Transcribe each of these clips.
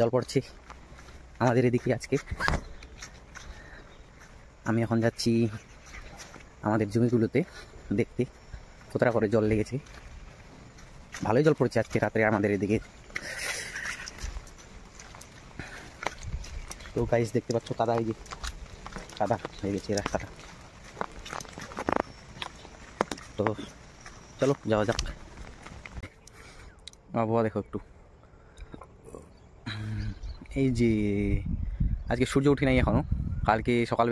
জল পড়ছে আমাদের এদিকে আজকে। আমি এখন যাচ্ছি আমাদের জমিগুলোতে দেখতে কতটা করে জল লেগেছে। ভালোই জল পড়ছে আজকে রাত্রে আমাদের এদিকে। তো গাইস দেখতে পাচ্ছ কাদা, এই যে কাদা হয়ে গেছে রাস্তাটা। তো চলো যাওয়া যাক। আবহাওয়া দেখো একটু, এই যে আজকে সূর্য উঠে নাই এখনো, কালকে সকাল।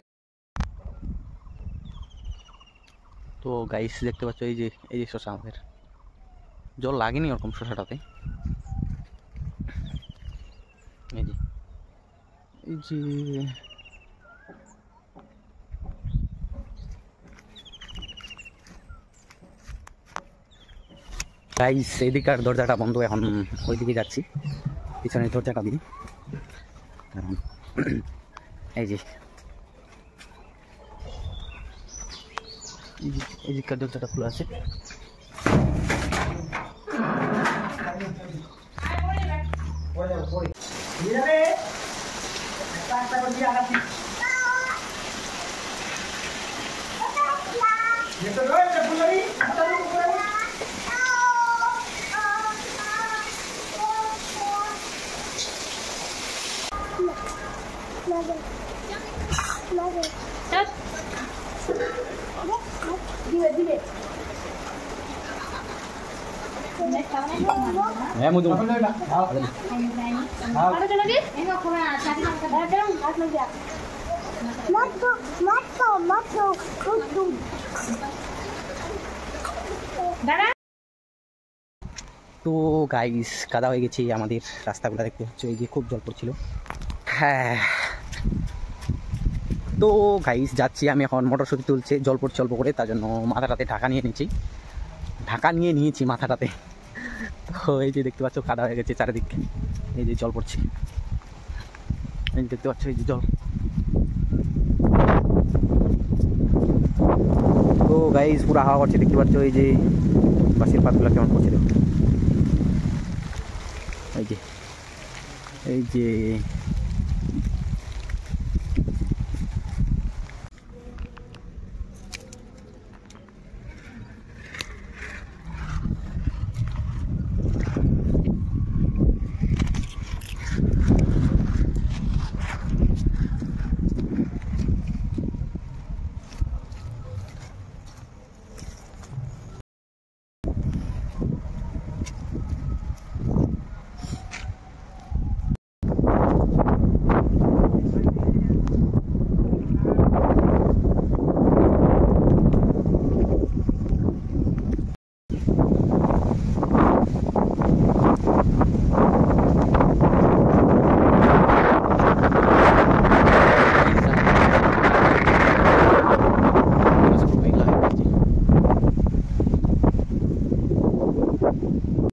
তো গাইস দেখতে পাচ্ছ এই যে শশা, আমাদের জল লাগেনি ওরকম শশাটাতে। এই যে গাইস এদিকার দরজাটা বন্ধ, এখন ওইদিকে যাচ্ছি পিছনের দরজাটা দিয়ে। কারণ এই যে এদিকার দরজাটা খোলা আছে। তো গাইস কাদা হয়ে গেছে আমাদের রাস্তাগুলো, দেখতে হচ্ছে এই যে খুব জল পড়ছিল। হ্যাঁ, তো গাইস যাচ্ছি আমি এখন, মটরশুঁটি তুলছে, জল পড়ছে অল্প করে, তার জন্য মাথাটাতে ঢাকা নিয়ে নিয়েছি মাথাটাতে। তো এই যে দেখতে পাচ্ছ কাদা হয়ে গেছে চারিদিক, এই যে জল পড়ছে, এই দেখতে পাচ্ছ এই যে জল। তো গাইস পুরো হাওয়া করছে, দেখতে পাচ্ছ এই যে বাঁশের পাতগুলো কেমন করছে দেখো। এই যে